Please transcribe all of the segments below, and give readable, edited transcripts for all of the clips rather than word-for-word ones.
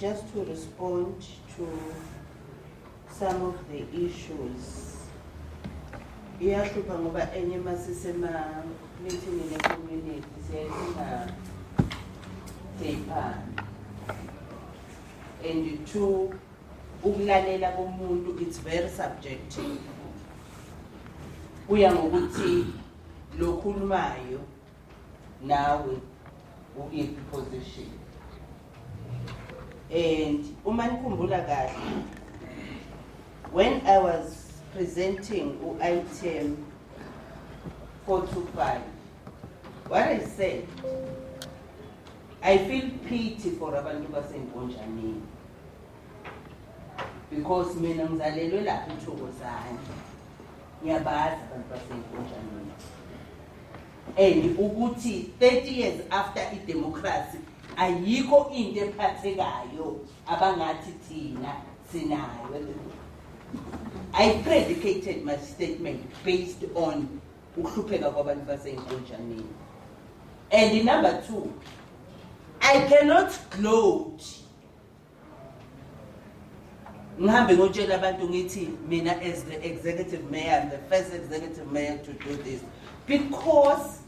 just to respond to some of the issues. Iyahlupa ngoba enye masisema meeting in the community siyayisinga paper. And two, ukulalela komuntu, it's very subjective. Uya ngokuthi lo khulumayo nawe ukuyiphi position. And uma nikhumbula kahle, when I was presenting item 425, what I said, I feel pity for abantu baseNkonjane because mina ngizalelwe lapha eThokozane, ngiyabazi abantu baseNkonjane. And ukuthi 30 years after i-democracy ayikho into ephathekayo abangathi thina sinayo. I predicated my statement based on ukuhlupheka kwabantu baseNkonjane. And number two, I cannot gloat. Ngihambe ngotshela abantu ngithi mina as the executive mayor, I'm the first executive mayor to do this, because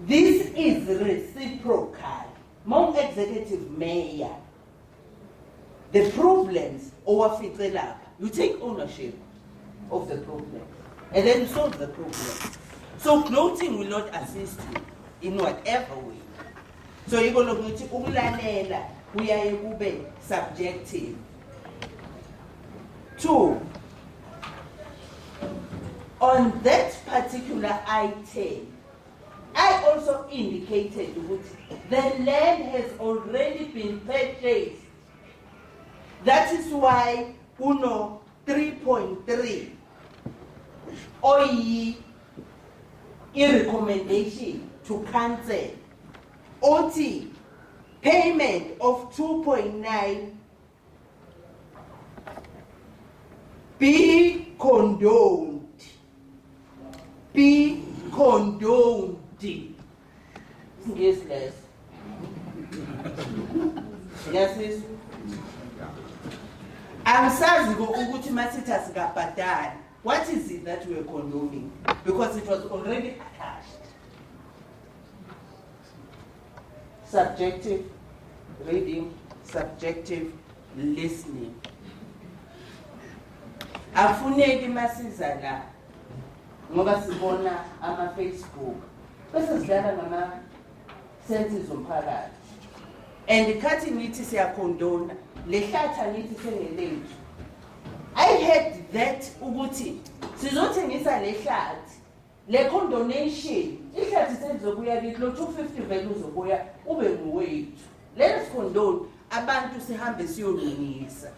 this is reciprocal. Mon executive mayor, the problems owafice lapha, you take ownership of the problem and then you solve the problem. So gloating will not assist you in whatever way. So you're going to ukulalela kuyaye kube subjective. Two, on that particular item, I also indicated that the land has already been purchased. That is why UNO 3.3 OE recommendation to cancel OT payment of 2.9 be condoned. Be condoned. Yes, less. Yes, angisazi ukuthi masithi sikabhadala. What is it that we are condoning? Because it was already attached. Subjective reading, subjective listening. Afuneki masiza la ngoba sibona ama Facebook bese sidlala ngama senses omphakathi. And khathi ngithi siyakondona lehlatha ngithi sengelethu. I heard that ukuthi sizothengisa lehlathi le condonation ihlathi senzokuya kithi lo 250 value uzokuya ube nguwethu. Let us condone abantu sihambe siyolungisa.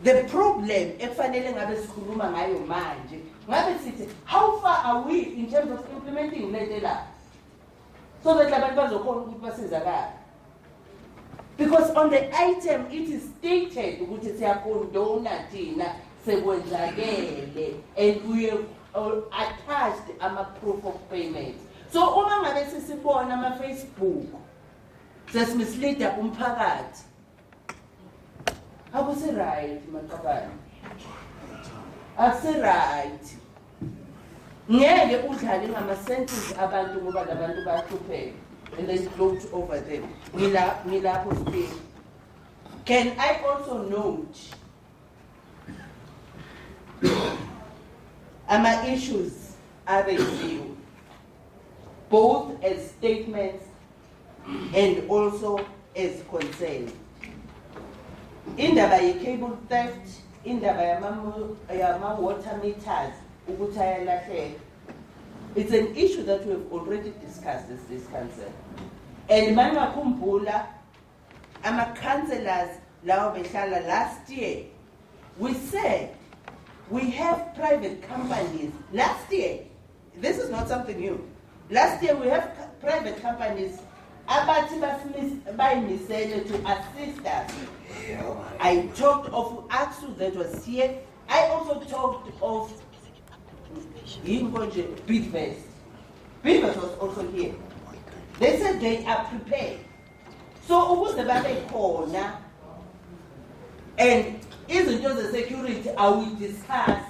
The problem ekufanele ngabe sikhuluma ngayo manje ngabe sithi how far are we in terms of implementing letela so that abantu bazokhona ukuthi basizakala. Because on the item it is stated ukuthi siyakondona thina sekwenzakele and we have attached ama proof of payment. So uma ngabe sisibona ama Facebook sesimisleada umphakathi akusi right maqabane akusi right ngeke udlale ngama sentences abantu ngoba labantu bahlupheka and then gloat over them. Ngilapho speak. Can I also note ama issues are reviewed both as statements and also as concern. Indaba ye-cable theft, indaba yama water meters ukuthi ayalahleka. It's an issue that we have already discussed as this council. And mangakhumbula ama councillors lawo behlala last year, we said we have private companies. Last year, this is not something new. Last year we have private companies abathi bayimisele to assist us. I talked of AXU that was here. I also talked of Bidvest. Bidvest was also here. They said they are prepared. So ukuze babe khona and izinto ze-security awuyidiscuss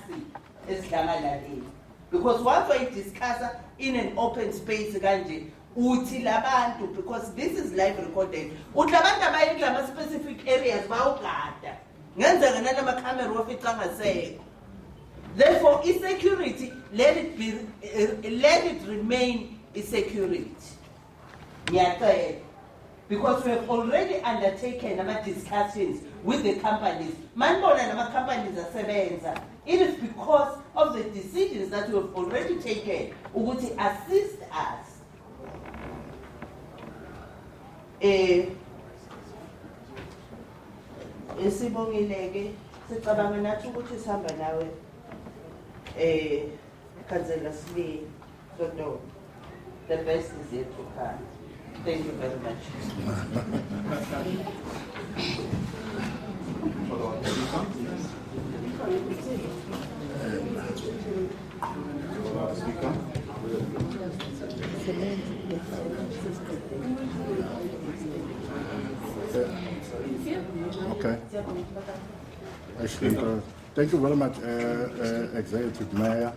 esidlangalaleni, because once we discuss in an open space kanje uthi labantu, because this is live recorded, uthi labantu abayindla ama-specific areas bawugada ngenzeka nalama camera wafica ngasekho. Therefore i-security let it remain i-security. Ngiyacela, because we have already undertaken our discussions with the companies. Manibona nama companies asebenza. It is because of the decisions that we have already taken ukuthi assist us. Esibongileke sicabanga nathi ukuthi sihamba nawe Councillor Slee Soto. The best is yet to come. Thank you very much. Okay. Actually, thank you very much, Executive Mayor,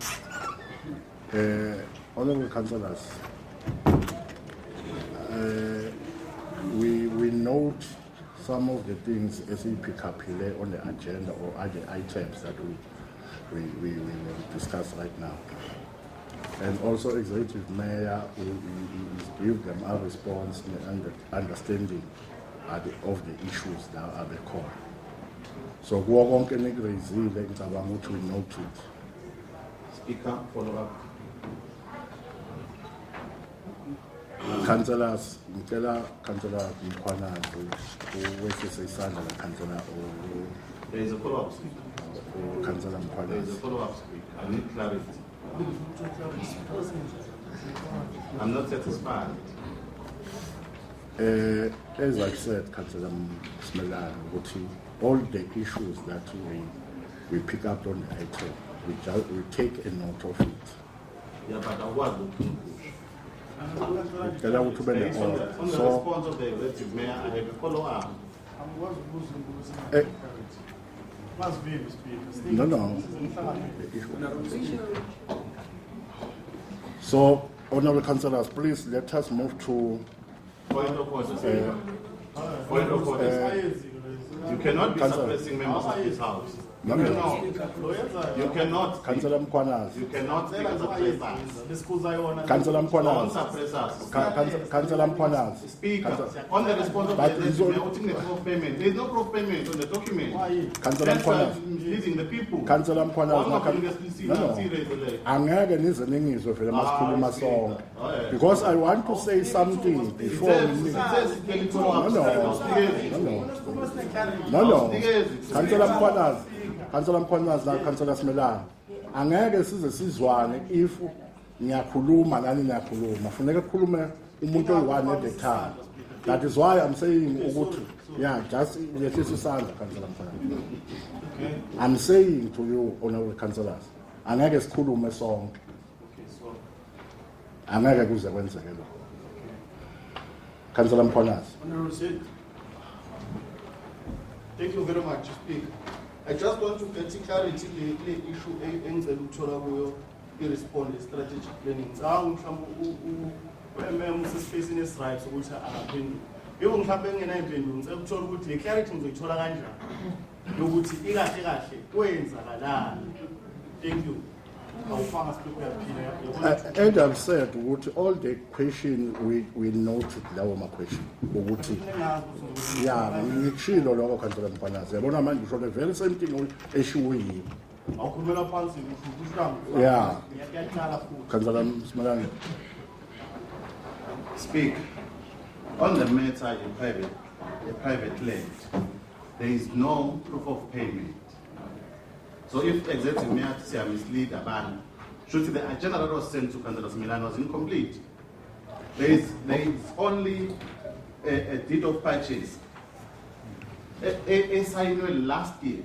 Honourable Councillors. We note some of the things as we pick up here on the agenda or other items that we will discuss right now. And also Executive Mayor will give them a response and understanding of the issues that are the core. So we note it. Speaker, follow up. Councillors, Councillor Mkwana, who say Sandra, Councillor There is a follow-up. Councillor Mkwana. There is a follow-up. I need clarity. I'm not satisfied. As I said, Councillor Smelan, all the issues that we pick up on the item, we take a note of it. Yeah, but I was looking On the response of the Executive Mayor, I have a follow-up. No. So, Honourable Councillors, please let us move to Point of order. Point of order. You cannot be suppressing members of this house. No. You cannot. Councillor Mkwanas. You cannot suppress us. Councillor Don't Mkwanas. suppress us. Councillor Mkwanas. Speaker, on the response of the Executive Mayor, the proof of payment. There is no proof of payment on the document. Councillor Mkwanas. Leading the people. Councillor Mkwanas. No. Angeke nize ningizwe vele masikhuluma sonke. Because I want to say something before we leave. No. Councillor Mkwanas. Councillor Mkwanas na Councillor Smelana. Angeke size sizwane if ngiyakhuluma nani niyakhuluma. Funeka kukhulume umuntu oyi-one at a time. That is why I'm saying ukuthi just yehlisa isandla Councillor Mkwanas. I'm saying to you, Honourable Councillors, angeke sikhulume sonke. Angeke kuze kwenzeke lo. Councillor Mkwanas. Honourable Sid. Thank you very much, Speaker. I just want to get clarity the issue engicela ukuthola kuyo i-response strategic planning. Mhlawumbe usesifacing esi-right sokuthi akaphendule. Yebo mhlawumbe engenayimpendulo ngicela ukuthola ukuthi le clarity ngizoyithola kanjani yokuthi ikahle kahle kwenzakalani. Thank you. And I've said all the question we noted lawo ma question ukuthi ngikshilo lokho Councillor Mkwanas yabona manje ngisho the very same thing eshiwile awukhulumela phansi Councillor Smelana. Speak. On the matter a private land, there is no proof of payment. So if Executive Mayor say I mislead a ban, should the agenda that was sent to Councillor Smelana was incomplete. There is only a deed of purchase. A signed last year,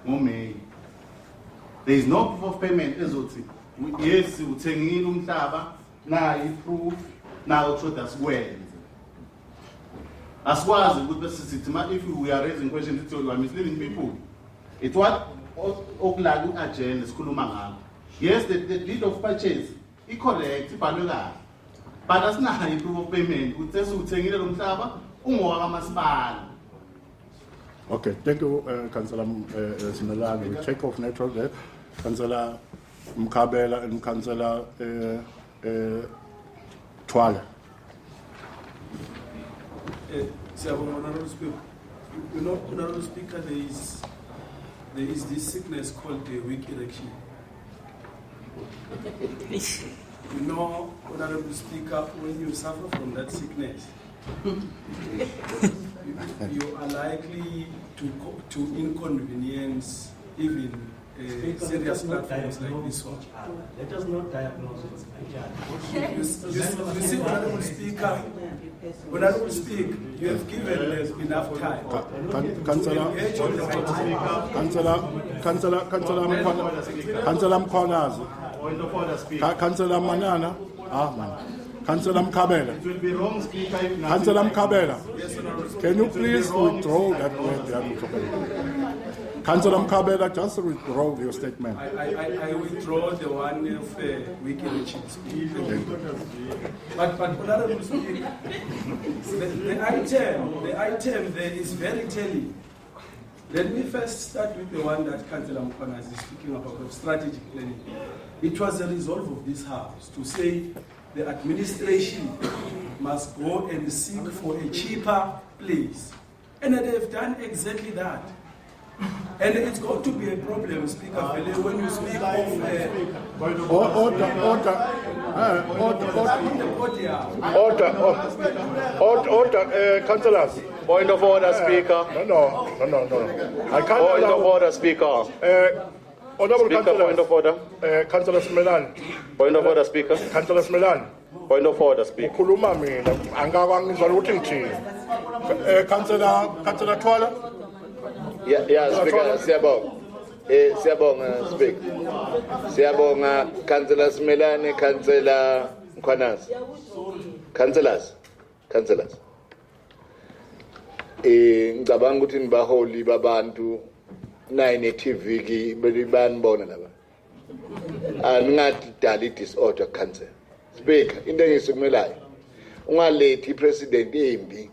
May. There is no proof of payment. Yes, you take now you proof, now show that's well. Asikwazi ukuthi bese sithi if we are raising questions you are misleading people. It's what okulala ku-agenda sikhuluma ngakho. Yes, the deed of purchase correct ibhalwe kahle. But asinayo i-proof of payment ukuthi sesiwuthengile lo mhlaba ungowakamasipala. Okay, thank you, Councillor Smelane. We take off network there. Councillor Mkabela and Councillor Twala. You know, Honorable Speaker, there is this sickness called the weak erection. You know, Honorable Speaker, when you suffer from that sickness, you are likely to inconvenience even serious platforms like this one. Let us not diagnose it. You see, Honorable Speaker, you have given us enough time. Councillor Mkhwanazi. Councillor Manana. Councillor Mkabela. It will be wrong, Speaker, if not. Councillor Mkabela. Can you please withdraw that word they are talking? Councillor Mkabela, just withdraw your statement. I withdraw the one of weak erection. But Honorable Speaker, the item there is very telling. Let me first start with the one that Councillor Mkhwanazi is speaking about, of strategic planning. It was a resolve of this House to say the administration must go and seek for a cheaper place. And they've done exactly that. And it's going to be a problem, Speaker, when you speak of order, councillors. Point of order, Speaker. No. I can't. Point of order, Speaker. Honourable Speaker, Councillor. point of order. Councillor Smelane. Point of order, Speaker. Councillor Smelane. Point of order, Speaker. Ukhuluma mina angakangizwa ukuthi ngithini. Councillor Twala. Yeah, Speaker, siyabonga. Siyabonga, Speaker. Siyabonga, Councillor Smelane, Councillor Mkhwanazi. Councillors. Ngicabanga ukuthi nibaholi babantu nine TV ki banibona laba. Angathi dali disorder cancel. Speaker, into engisukumelayo. Ungalethi president embi.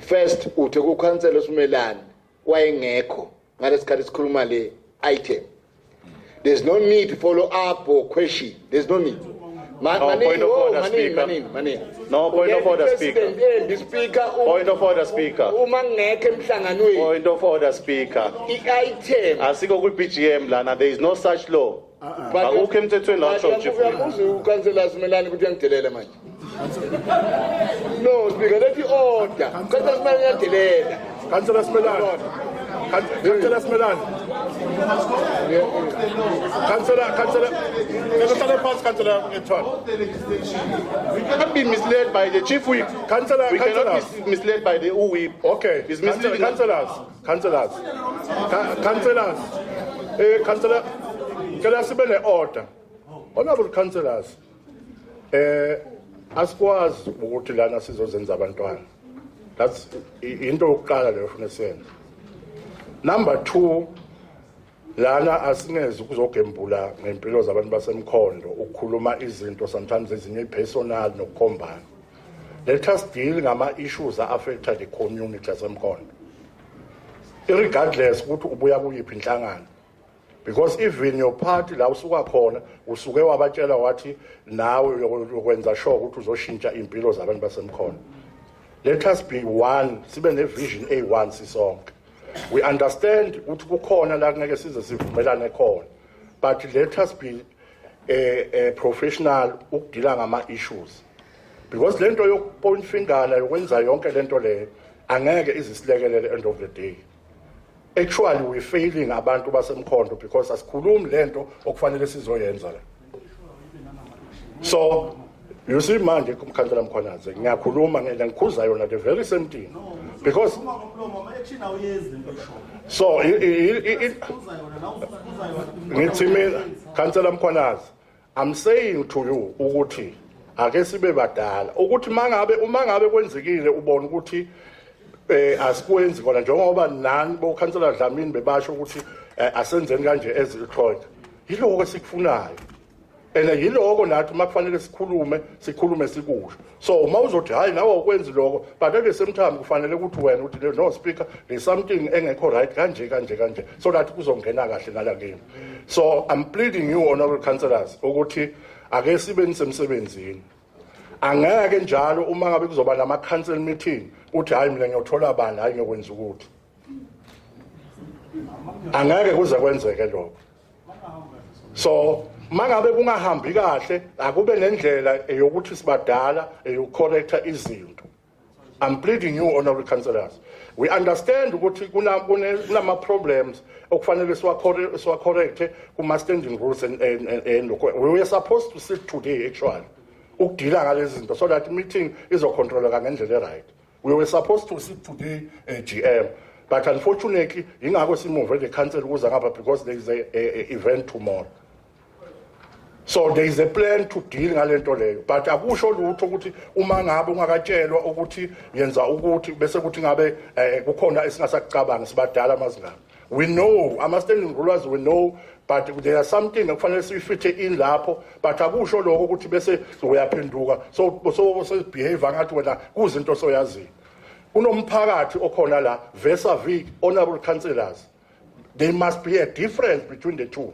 First uthe ku cancel uSmelane wayengekho ngalesikhathi sikhuluma le item. There's no need to follow up or question. There's no need. Point of order, Speaker. No, point of order, Speaker. Point of order, Speaker. Point of order, Speaker. I-item. Asikho ku-BGM lana, there is no such law. Akukho emthethweni la uSho Chief. Councillor Smelane ukuthi uyangidelela manje. No, Speaker, let the order. Councillor Smelane uyangidelela. Councillor Smelane. Councillor Smelane. Councillor We cannot be misled by the Chief Whip. We cannot be misled by the whip. Okay. It's misleading. Councillors. Councillor, can I submit an order? Honourable councillors, asikwazi ukuthi lana sizozenza abantwana. That's into yokuqala leyo ufuna senze. Number 2, lana asingeze ukuzogembula ngempilo zabantu basemkhondo ukukhuluma izinto sometimes ezinye personal nokukhombana. Let us deal ngama issues that affect the community yasemkhondo. Irregardless ukuthi ubuya kuyiphi inhlangano. Because even your party la usuka khona usuke wabatshela wathi nawe ukwenza sure ukuthi uzoshintsha impilo zabantu basemkhondo. Let us be one, sibe ne vision A1 sisonke. We understand ukuthi kukhona la ngeke size sivumelane khona, but let us be a professional ukudila ngama issues, because lento yokupoint finger la yokwenza yonke lento le angeke izisilekelele end of the day. Actually we failing abantu basemkhondo because asikhulumi lento okufanele sizoyenza la. So you see manje kumkhandela Mkhwanazi ngiyakhuluma ngikhuza yona the very same thing, because so Councillor Mkhwanazi, I'm saying to you ukuthi ake sibe badala ukuthi uma ngabe kwenzekile ubona ukuthi asikwenzi kona njengoba nani bokhansela Dlamini bebasho ukuthi asenzeni kanje ezikhona yiloko sikufunayo yiloko nathi makufanele sikhulume sikusho so uma uzothi hayi nawe ukwenza lokho but at the same time kufanele ukuthi wena uthi no speaker there's something engekho right kanje so that kuzongena kahle nala kimi so I'm pleading you honorable councillors ukuthi ake sibe nisemsebenzini angeke njalo uma ngabe kuzoba nama council meeting uthi hayi mina ngiyothola bani hayi ngiyokwenza ukuthi angeke kuze kwenzeke lokho so mangabe kungahambi kahle akube nendlela yokuthi sibadala yokucorrecta izinto I'm pleading you honorable councillors we understand ukuthi kunama problems okufanele siwacorrecte kuma standing rules and we were supposed to sit today actually ukudila ngalezi zinto so that meeting izocontroleka ngendlela right we were supposed to sit today GM but unfortunately ingakho simove the council ukuza ngapha because there is a event tomorrow so there is a plan to deal ngalento leyo but akusho lutho ukuthi uma ngabe ungakatshelwa ukuthi yenza ukuthi bese kuthi ngabe kukhona esingasakucabanga sibadala mazingana we know ama-standing rulers we know but there are something ekufanele siyifithe in lapho but akusho lokho ukuthi bese uyaphenduka so behave ngathi wena kuzinto soyaziyo kunomphakathi okhona la vis-a-vis honorable councillors there must be a difference between the two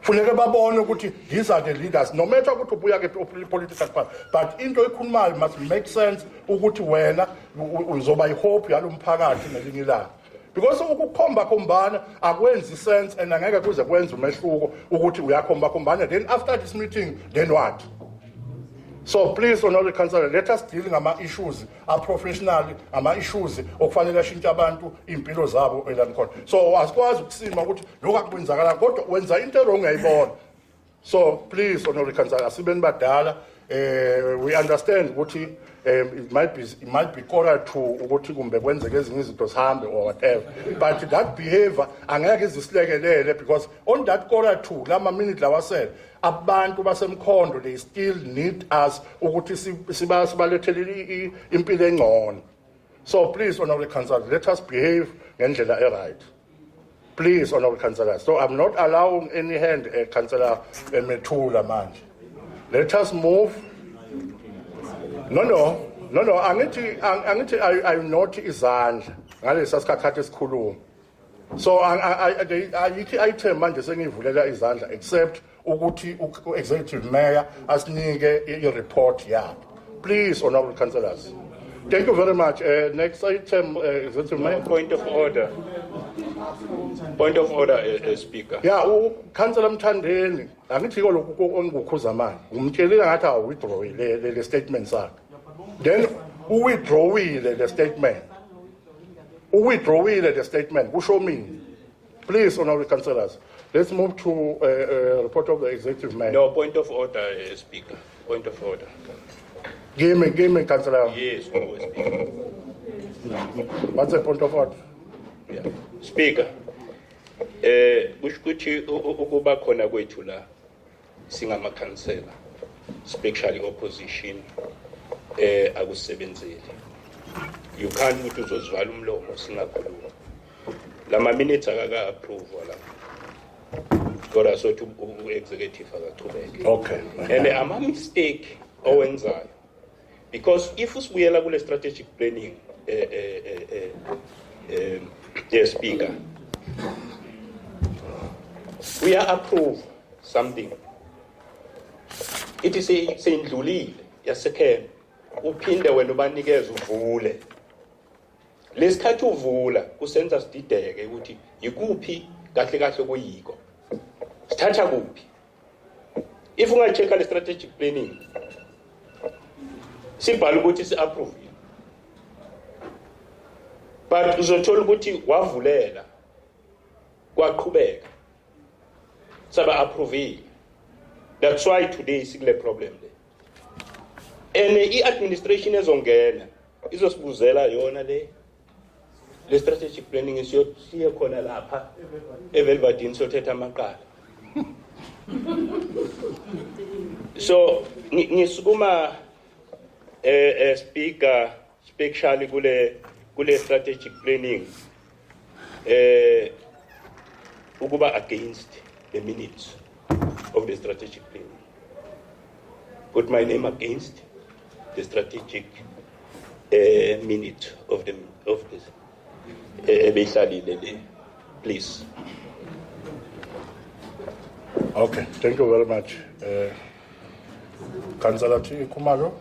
funeke babone ukuthi these are the leaders no matter ukuthi ubuya ke political party but into ekhulumayo must make sense ukuthi wena uzoba ihope yalomphakathi ngelinye ilanga because ukukhombana akwenzi sense and angeke kuze kwenza umehluko ukuthi uyakhombana then after this meeting then what so please honorable councillor let us deal ngama issues professional ama issues okufanele ashintshe abantu impilo zabo elanikhona so asikwazi ukusima ukuthi lokho akukwenzakala kodwa wenza into wrong ngayibona so please honorable councillor asibeni badala we understand ukuthi it might be correct to ukuthi kumbe kwenzeke ezinye izinto sihambe or whatever but that behavior angeke izisilekelele because on that correct to lama minute lawasela abantu basemkhondo they still need us ukuthi sibalethele impilo engcono so please honorable councillor let us behave ngendlela right please honorable councillor so I'm not allowing any hand councillor Methula manje let us move no angithi ayinothi izandla ngalesa sikhathi esikhuluma so ayithi item manje sengivulela izandla except ukuthi executive mayor asinike i-report yakhe please honorable councillors thank you very much next item executive mayor point of order speaker yeah councillor Mthandeni angithiko lokhu ongukhuza manje ngumtshelile ngathi awithdraw le statement sakhe then uwithdrawile the statement kusho mina please honorable councillors let's move to report of the executive mayor no point of order speaker point of order give me councillor yes no speaker what's the point of order yeah speaker kushukuthi ukuba khona kwethu la singama councillor especially opposition akusebenzeli you can't ukuthi uzozivala umlomo singakhuluma lama minutes akaka approve la kodwa sothi executive akaqhubeke okay and ama mistake owenzayo because if usibuyela kule strategic planning yes speaker we are approve something it is sayindlulile yasekhena uphinde wena ubanikeza uvule lesikhathi uvula kusenza sidideke ukuthi yikuphi kahle kuyiko sithatha kuphi if ungachecka le strategic planning sibhala ukuthi si approve but uzothola ukuthi wavulela kwaqhubeka saba approve that's why today sikule problem and i-administration ezongena izosibuzela yona le strategic planning isiye khona lapha evelvadini sothetha amaqala So ngisukuma speaker especially kule strategic planning ukuba against the minutes of the strategic planning. Put my name against the strategic minute of this please. Okay, thank you very much. Councillor T. Kumaro.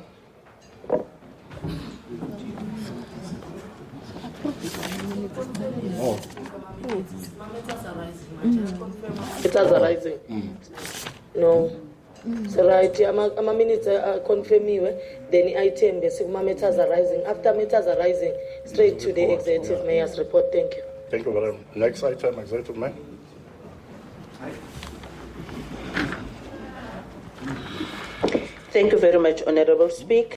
Oh. It has arising. No. So right, ama minutes confirm then item basic matters arising. After matters arising, straight to the executive mayor's report. Thank you. Thank you very much. Next item, executive mayor. Thank you very much, Honorable Speaker.